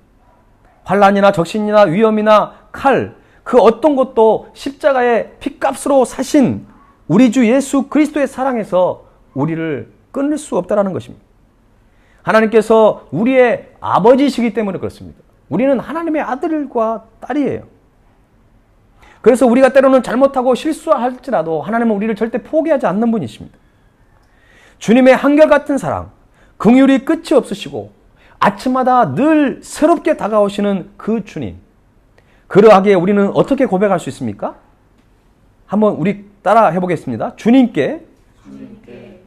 환난이나 적신이나 위험이나 칼, 그 어떤 것도 십자가의 핏값으로 사신 우리 주 예수 그리스도의 사랑에서 우리를 끊을 수 없다는 것입니다. 하나님께서 우리의 아버지시기 때문에 그렇습니다. 우리는 하나님의 아들과 딸이에요. 그래서 우리가 때로는 잘못하고 실수할지라도 하나님은 우리를 절대 포기하지 않는 분이십니다. 주님의 한결같은 사랑, 긍휼이 끝이 없으시고 아침마다 늘 새롭게 다가오시는 그 주님, 그러하기에 우리는 어떻게 고백할 수 있습니까? 한번 우리 따라 해보겠습니다. 주님께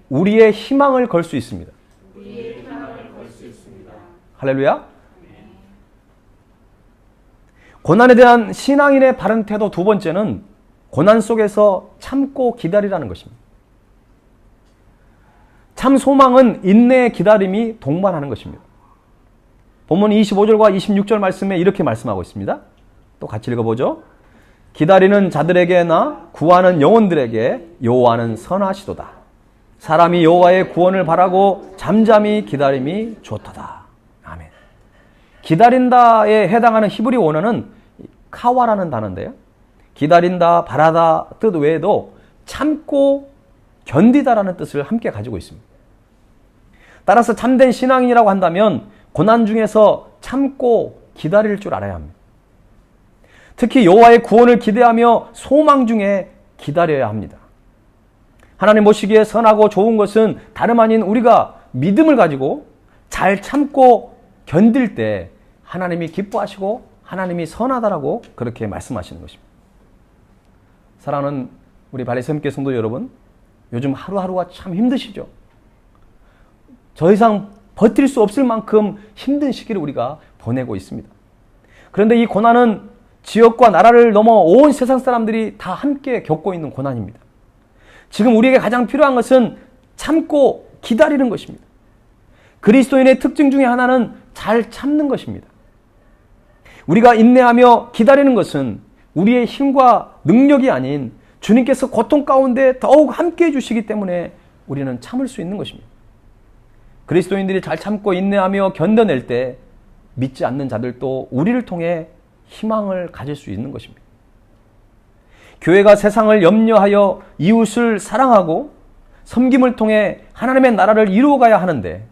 우리의 희망을 걸 수 있습니다. 할렐루야. 고난에 대한 신앙인의 바른 태도 두 번째는 고난 속에서 참고 기다리라는 것입니다. 참 소망은 인내의 기다림이 동반하는 것입니다. 본문 25절과 26절 말씀에 이렇게 말씀하고 있습니다. 또 같이 읽어보죠. 기다리는 자들에게나 구하는 영혼들에게 여호와는 선하시도다. 사람이 여호와의 구원을 바라고 잠잠히 기다림이 좋도다. 아멘. 기다린다에 해당하는 히브리 원어는 카와라는 단어인데요. 기다린다, 바라다 뜻 외에도 참고 견디다라는 뜻을 함께 가지고 있습니다. 따라서 참된 신앙인이라고 한다면 고난 중에서 참고 기다릴 줄 알아야 합니다. 특히 여호와의 구원을 기대하며 소망 중에 기다려야 합니다. 하나님 보시기에 선하고 좋은 것은 다름 아닌 우리가 믿음을 가지고 잘 참고 견딜 때 하나님이 기뻐하시고 하나님이 선하다라고 그렇게 말씀하시는 것입니다. 사랑하는 우리 발레섬교 성도 여러분, 요즘 하루하루가 참 힘드시죠? 더 이상 버틸 수 없을 만큼 힘든 시기를 우리가 보내고 있습니다. 그런데 이 고난은 지역과 나라를 넘어 온 세상 사람들이 다 함께 겪고 있는 고난입니다. 지금 우리에게 가장 필요한 것은 참고 기다리는 것입니다. 그리스도인의 특징 중에 하나는 잘 참는 것입니다. 우리가 인내하며 기다리는 것은 우리의 힘과 능력이 아닌 주님께서 고통 가운데 더욱 함께 해주시기 때문에 우리는 참을 수 있는 것입니다. 그리스도인들이 잘 참고 인내하며 견뎌낼 때 믿지 않는 자들도 우리를 통해 희망을 가질 수 있는 것입니다. 교회가 세상을 염려하여 이웃을 사랑하고 섬김을 통해 하나님의 나라를 이루어가야 하는데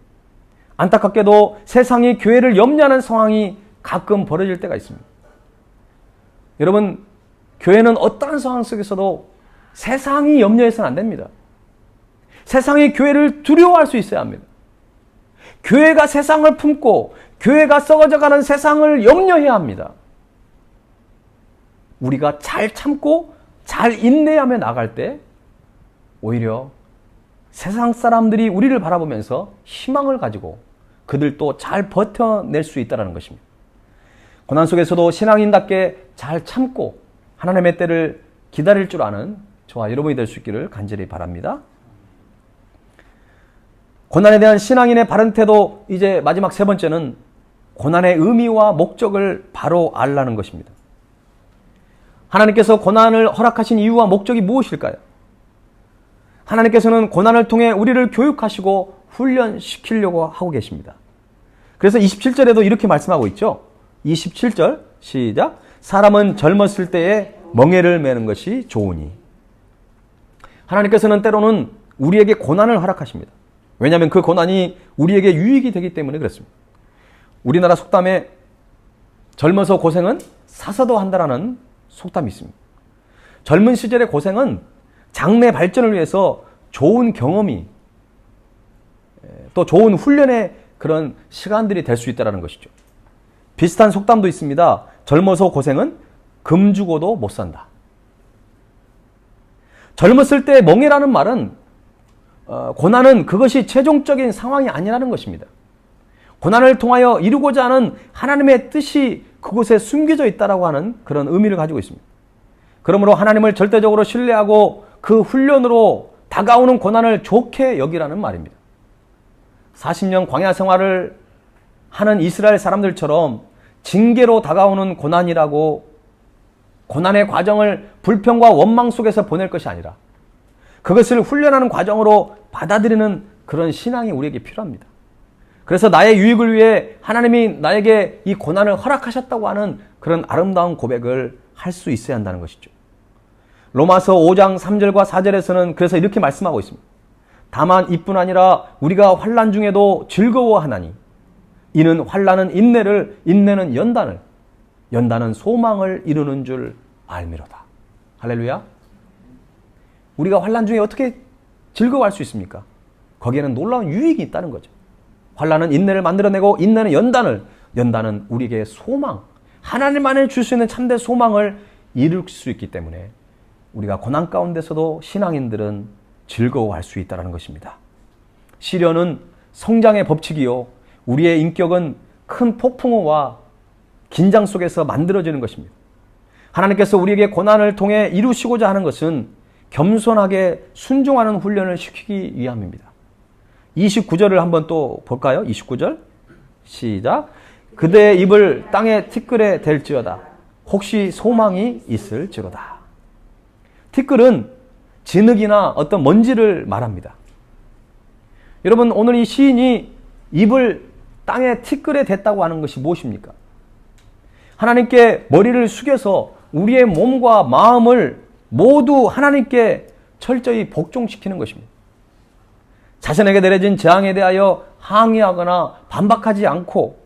안타깝게도 세상이 교회를 염려하는 상황이 가끔 벌어질 때가 있습니다. 여러분, 교회는 어떠한 상황 속에서도 세상이 염려해서는 안 됩니다. 세상이 교회를 두려워할 수 있어야 합니다. 교회가 세상을 품고 교회가 썩어져가는 세상을 염려해야 합니다. 우리가 잘 참고 잘 인내하며 나갈 때 오히려 세상 사람들이 우리를 바라보면서 희망을 가지고 그들도 잘 버텨낼 수 있다는 것입니다. 고난 속에서도 신앙인답게 잘 참고 하나님의 때를 기다릴 줄 아는 저와 여러분이 될 수 있기를 간절히 바랍니다. 고난에 대한 신앙인의 바른 태도, 이제 마지막 세 번째는 고난의 의미와 목적을 바로 알라는 것입니다. 하나님께서 고난을 허락하신 이유와 목적이 무엇일까요? 하나님께서는 고난을 통해 우리를 교육하시고 훈련시키려고 하고 계십니다. 그래서 27절에도 이렇게 말씀하고 있죠. 27절 시작. 사람은 젊었을 때에 멍에를 매는 것이 좋으니. 하나님께서는 때로는 우리에게 고난을 허락하십니다. 왜냐하면 그 고난이 우리에게 유익이 되기 때문에 그렇습니다. 우리나라 속담에 젊어서 고생은 사서도 한다라는 속담이 있습니다. 젊은 시절의 고생은 장래 발전을 위해서 좋은 경험이 또 좋은 훈련의 그런 시간들이 될 수 있다는 것이죠. 비슷한 속담도 있습니다. 젊어서 고생은 금 주고도 못 산다. 젊었을 때 멍해라는 말은 고난은 그것이 최종적인 상황이 아니라는 것입니다. 고난을 통하여 이루고자 하는 하나님의 뜻이 그곳에 숨겨져 있다라고 하는 그런 의미를 가지고 있습니다. 그러므로 하나님을 절대적으로 신뢰하고 그 훈련으로 다가오는 고난을 좋게 여기라는 말입니다. 40년 광야 생활을 하는 이스라엘 사람들처럼 징계로 다가오는 고난이라고 고난의 과정을 불평과 원망 속에서 보낼 것이 아니라 그것을 훈련하는 과정으로 받아들이는 그런 신앙이 우리에게 필요합니다. 그래서 나의 유익을 위해 하나님이 나에게 이 고난을 허락하셨다고 하는 그런 아름다운 고백을 할 수 있어야 한다는 것이죠. 로마서 5장 3절과 4절에서는 그래서 이렇게 말씀하고 있습니다. 다만 이뿐 아니라 우리가 환난 중에도 즐거워하나니 이는 환난은 인내를, 인내는 연단을, 연단은 소망을 이루는 줄 알미로다. 할렐루야. 우리가 환난 중에 어떻게 즐거워할 수 있습니까? 거기에는 놀라운 유익이 있다는 거죠. 환난은 인내를 만들어내고 인내는 연단을, 연단은 우리에게 소망, 하나님만이 줄 수 있는 참된 소망을 이룰 수 있기 때문에 우리가 고난 가운데서도 신앙인들은 즐거워할 수 있다는 것입니다. 시련은 성장의 법칙이요, 우리의 인격은 큰 폭풍우와 긴장 속에서 만들어지는 것입니다. 하나님께서 우리에게 고난을 통해 이루시고자 하는 것은 겸손하게 순종하는 훈련을 시키기 위함입니다. 29절을 한번 또 볼까요? 29절 시작. 그대의 입을 땅에 티끌에 댈지어다. 혹시 소망이 있을지로다. 티끌은 진흙이나 어떤 먼지를 말합니다. 여러분, 오늘 이 시인이 입을 땅에 티끌에 댔다고 하는 것이 무엇입니까? 하나님께 머리를 숙여서 우리의 몸과 마음을 모두 하나님께 철저히 복종시키는 것입니다. 자신에게 내려진 재앙에 대하여 항의하거나 반박하지 않고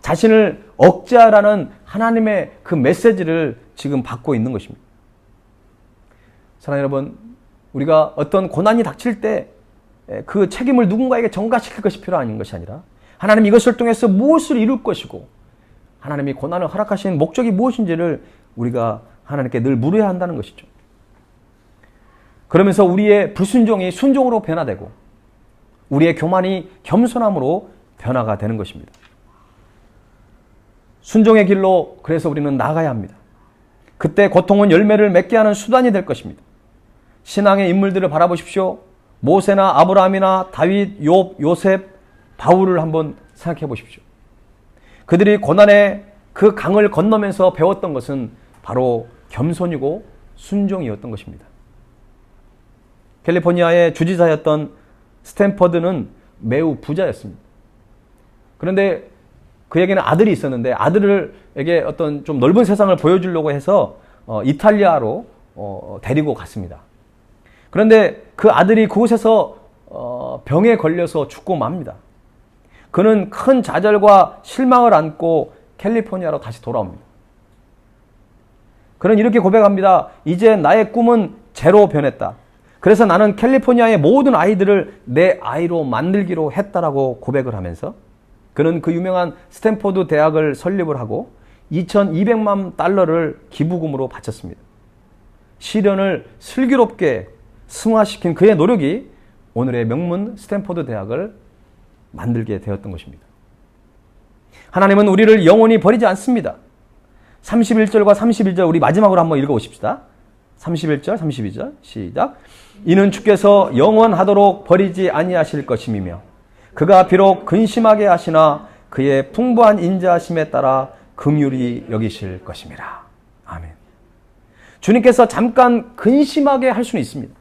자신을 억제하라는 하나님의 그 메시지를 지금 받고 있는 것입니다. 사랑하는 여러분, 우리가 어떤 고난이 닥칠 때 그 책임을 누군가에게 전가시킬 것이 필요한 것이 아니라 하나님 이것을 통해서 무엇을 이룰 것이고 하나님이 고난을 허락하신 목적이 무엇인지를 우리가 하나님께 늘 물어야 한다는 것이죠. 그러면서 우리의 불순종이 순종으로 변화되고 우리의 교만이 겸손함으로 변화가 되는 것입니다. 순종의 길로 그래서 우리는 나가야 합니다. 그때 고통은 열매를 맺게 하는 수단이 될 것입니다. 신앙의 인물들을 바라보십시오. 모세나 아브라함이나 다윗, 욥, 요셉, 바울을 한번 생각해 보십시오. 그들이 고난의 그 강을 건너면서 배웠던 것은 바로 겸손이고 순종이었던 것입니다. 캘리포니아의 주지사였던 스탠퍼드는 매우 부자였습니다. 그런데 그에게는 아들이 있었는데 아들에게 어떤 좀 넓은 세상을 보여주려고 해서 이탈리아로 데리고 갔습니다. 그런데 그 아들이 그곳에서 병에 걸려서 죽고 맙니다. 그는 큰 좌절과 실망을 안고 캘리포니아로 다시 돌아옵니다. 그는 이렇게 고백합니다. 이제 나의 꿈은 제로 변했다. 그래서 나는 캘리포니아의 모든 아이들을 내 아이로 만들기로 했다라고 고백을 하면서 그는 그 유명한 스탠포드 대학을 설립을 하고 2,200만 달러를 기부금으로 바쳤습니다. 시련을 슬기롭게 승화시킨 그의 노력이 오늘의 명문 스탠포드 대학을 만들게 되었던 것입니다. 하나님은 우리를 영원히 버리지 않습니다. 31절과 31절 우리 마지막으로 한번 읽어보십시다. 31절, 32절 시작. 이는 주께서 영원하도록 버리지 아니하실 것임이며 그가 비록 근심하게 하시나 그의 풍부한 인자하심에 따라 긍휼히 여기실 것임이라. 아멘. 주님께서 잠깐 근심하게 할 수는 있습니다.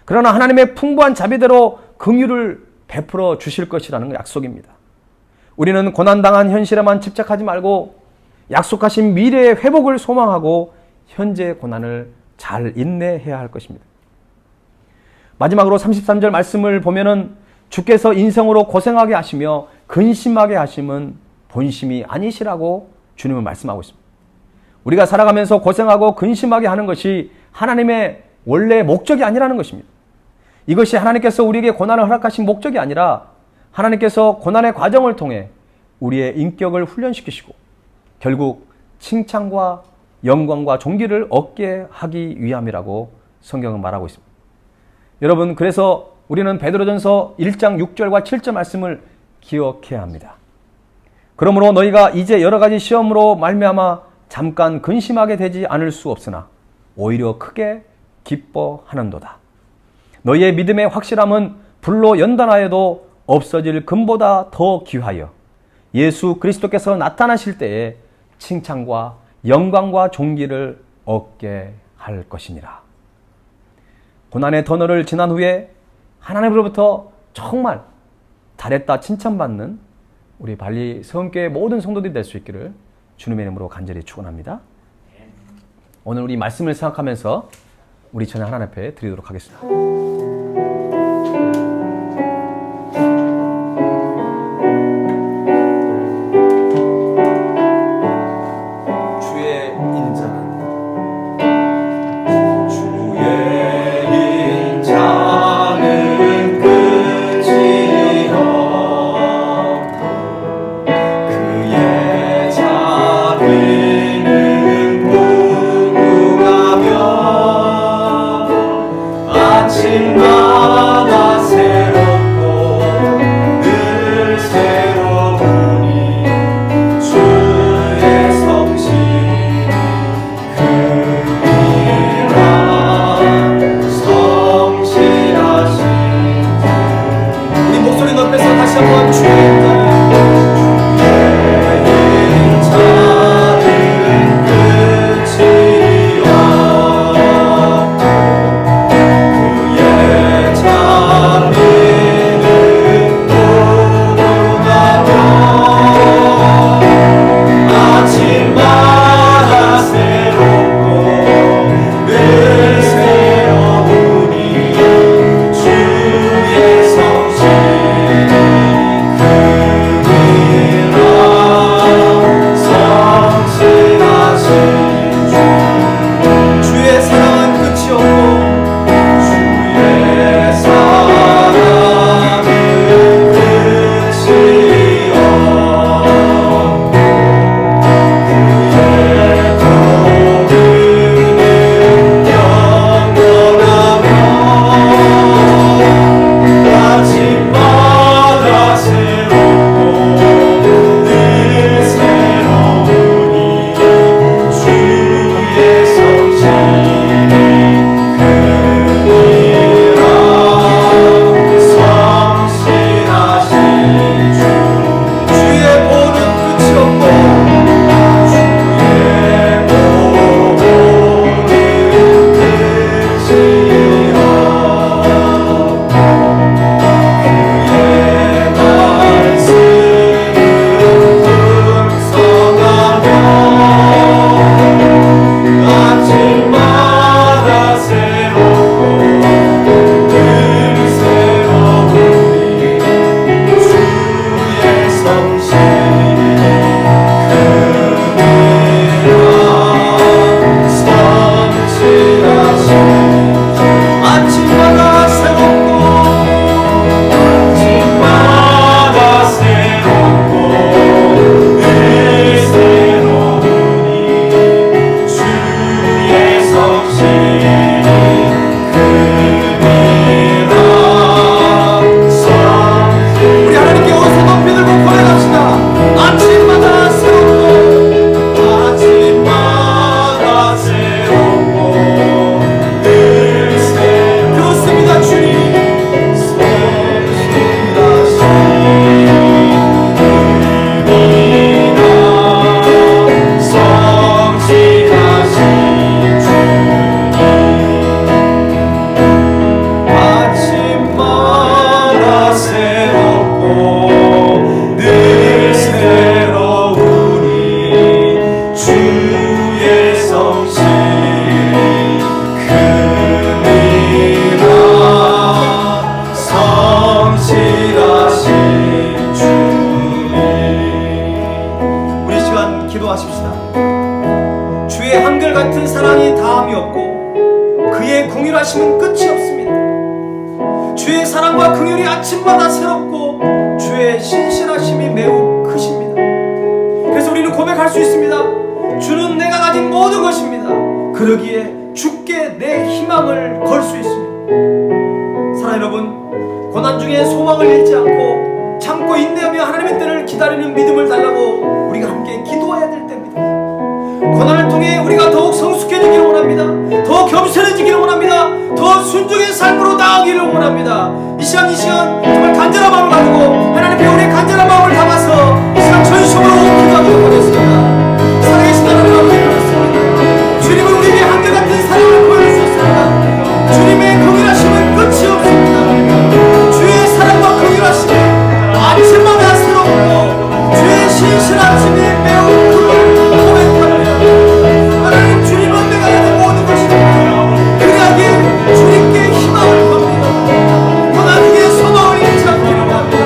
그러나 하나님의 풍부한 자비대로 긍휼을 베풀어 주실 것이라는 약속입니다. 우리는 고난당한 현실에만 집착하지 말고 약속하신 미래의 회복을 소망하고 현재의 고난을 잘 인내해야 할 것입니다. 마지막으로 33절 말씀을 보면은 주께서 인생으로 고생하게 하시며 근심하게 하심은 본심이 아니시라고 주님은 말씀하고 있습니다. 우리가 살아가면서 고생하고 근심하게 하는 것이 하나님의 원래 목적이 아니라는 것입니다. 이것이 하나님께서 우리에게 고난을 허락하신 목적이 아니라 하나님께서 고난의 과정을 통해 우리의 인격을 훈련시키시고 결국 칭찬과 영광과 존귀를 얻게 하기 위함이라고 성경은 말하고 있습니다. 여러분, 그래서 우리는 베드로전서 1장 6절과 7절 말씀을 기억해야 합니다. 그러므로 너희가 이제 여러 가지 시험으로 말미암아 잠깐 근심하게 되지 않을 수 없으나 오히려 크게 기뻐하는도다. 너희의 믿음의 확실함은 불로 연단하여도 없어질 금보다 더 귀하여 예수 그리스도께서 나타나실 때에 칭찬과 영광과 존귀를 얻게 할 것이니라. 고난의 터널을 지난 후에 하나님으로부터 정말 잘했다 칭찬받는 우리 발리 세움교회 모든 성도들이 될 수 있기를 주님의 이름으로 간절히 축원합니다. 오늘 우리 말씀을 생각하면서 우리 전에 하나님 앞에 드리도록 하겠습니다. 주의 인자는 그의 자비는 무궁하며 아침마다 새롭고 늘 새로우니 주의 성실이 크니라. 성실하신 우리 목소리 높여서 다시 한번 주의 인자는 끝이 없고 그의 주의 사랑과 긍휼이 아침마다 새롭고 주의 신실하심이 매우 크십니다. 그래서 우리는 고백할 수 있습니다. 주는 내가 가진 모든 것입니다. 그러기에 주께 내 희망을 걸 수 있습니다. 사랑하는 여러분, 고난 중에 소망을 잃지 않고 참고 인내하며 하나님의 때를 기다리는 믿음을 달라고 우리가 함께 기도해야 될 때입니다. 고난을 통해 우리가 더욱 성숙해지기를 원합니다. 더 겸손해지기를 원합니다. 더 순종의 삶으로 나아가기를 원합니다. 이 시간 정말 간절한 마음을 가지고 하나님께 우리의 간절한 마음을 담아서 이 시간 전심으로 기도하도록 하겠습니다. 살아계신 하나님 아버지, 그렇습니다. 주님은 우리에게 한결같은 사랑을 보여주셨습니다. 주님의 긍휼하심은 끝이 없습니다. 주의 사랑과 긍휼하심이 아침마다 새롭고 주의 신실하심이 매우 크고 고백합니다. 하나님, 주님은 내가 가진 모든 것입니다. 그러하기에 주님께 희망을 겁니다. 고난 중에 소망을 잃지 않기를 원합니다.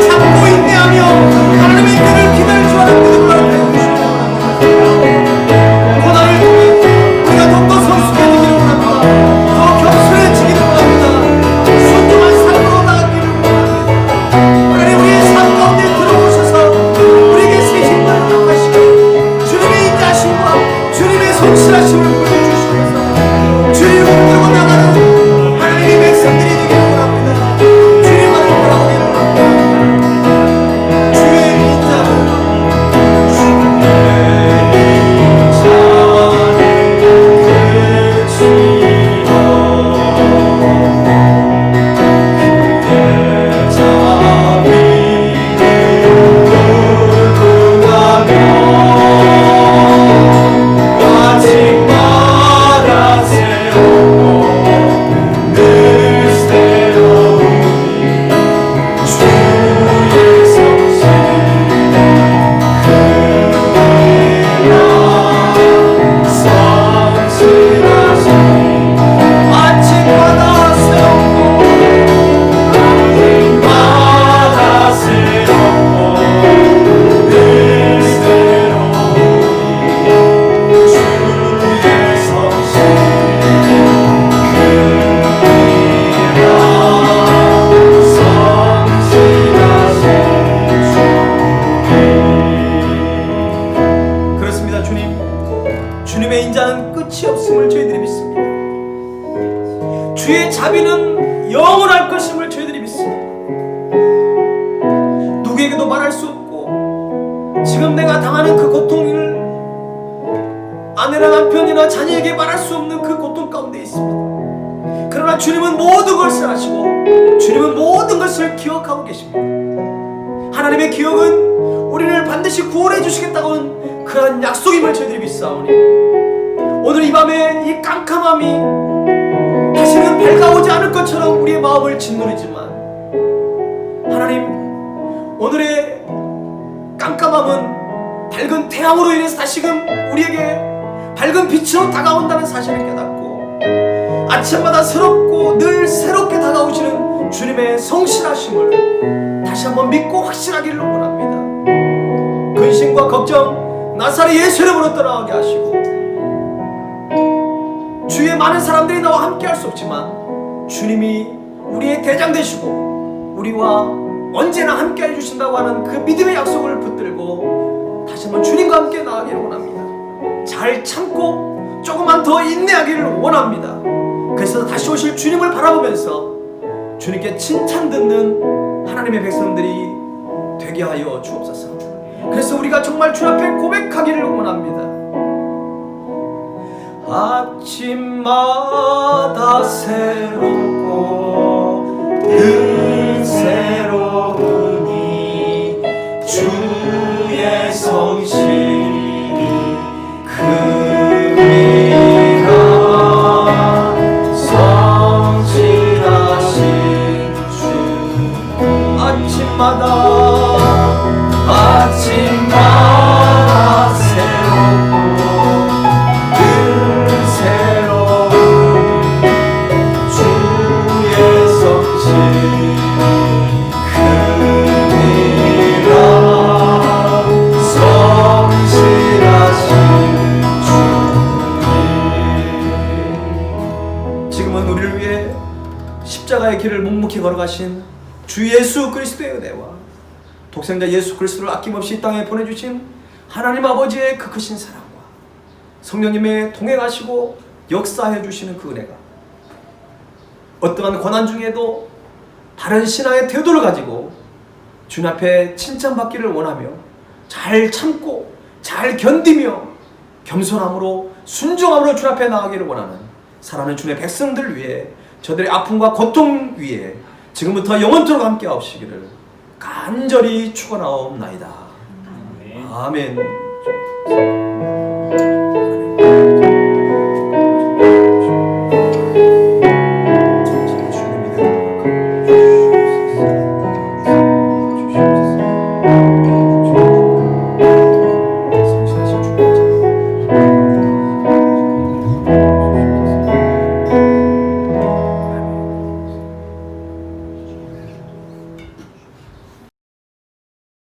참고 인내하며 하나님의 뜻을 기다릴 줄 아는 믿음을 하게 해주시기 원합니다. 고난을 통해 우리가 더욱더 성숙해지기를 원합니다. 더 겸손해지기를 원합니다. 순종한 삶으로 나아가기를 원합니다. 하나님, 우리의 삶 가운데 들어오셔서 우리에게 새 힘을 허락하시고 주님의 인자하심과 주님의 성실하심을 보여주시면서 주님을 끌고 나가는 하나님의 백성들이 되기를 원합니다. 주님만을 바라보기를 원합니다. 주의 인자는 주님의 인자는 끝이 없음을 저희들이 믿습니다. 주의 자비는 영원할 것임을 저희들이 믿습니다. 누구에게도 말할 수 없고 지금 내가 당하는 그 고통을 아내나 남편이나 자녀에게 말할 수 없는 그 고통 가운데 있습니다. 그러나 주님은 모든 것을 아시고 주님은 모든 것을 기억하고 계십니다. 하나님의 기억은 우리를 반드시 구원해 주시겠다고는 그런 약속임을 저희들이 믿사오니 오늘 이 밤에 이 깜깜함이 다시는 밝아오지 않을 것처럼 우리의 마음을 짓누르지만 하나님, 오늘의 깜깜함은 밝은 태양으로 인해서 다시금 우리에게 밝은 빛으로 다가온다는 사실을 깨닫고 아침마다 새롭고 늘 새롭게 다가오시는 주님의 성실하심을 다시 한번 믿고 확신하기를 원합니다. 근심과 걱정 나사렛 예수 이름으로 떠나가게 하시고 주위에 많은 사람들이 나와 함께 할 수 없지만 주님이 우리의 대장 되시고 우리와 언제나 함께 해주신다고 하는 그 믿음의 약속을 붙들고 다시 한번 주님과 함께 나아가기를 원합니다. 잘 참고 조금만 더 인내하기를 원합니다. 그래서 다시 오실 주님을 바라보면서 주님께 칭찬 듣는 하나님의 백성들이 되게 하여 주옵소서. 그래서 우리가 정말 주 앞에 고백하기를 원합니다. 아침마다 새롭고 늘 새로우니 주의 성실이 크니라. 성실하신 주 아침마다 새롭고 늘 새로운 주의 묵묵히 걸어가신 주 예수 그리스도의 은혜와 독생자 예수 그리스도를 아낌없이 이 땅에 보내주신 하나님 아버지의 그 크신 사랑과 성령님의 동행하시고 역사해 주시는 그 은혜가 어떠한 고난 중에도 바른 신앙의 태도를 가지고 주님 앞에 칭찬받기를 원하며 잘 참고 잘 견디며 겸손함으로 순종함으로 주님 앞에 나가기를 원하는 사랑하는 주님의 백성들 위해 저들의 아픔과 고통 위에 지금부터 영원토록 함께 하옵시기를 간절히 축원하옵나이다. 아멘.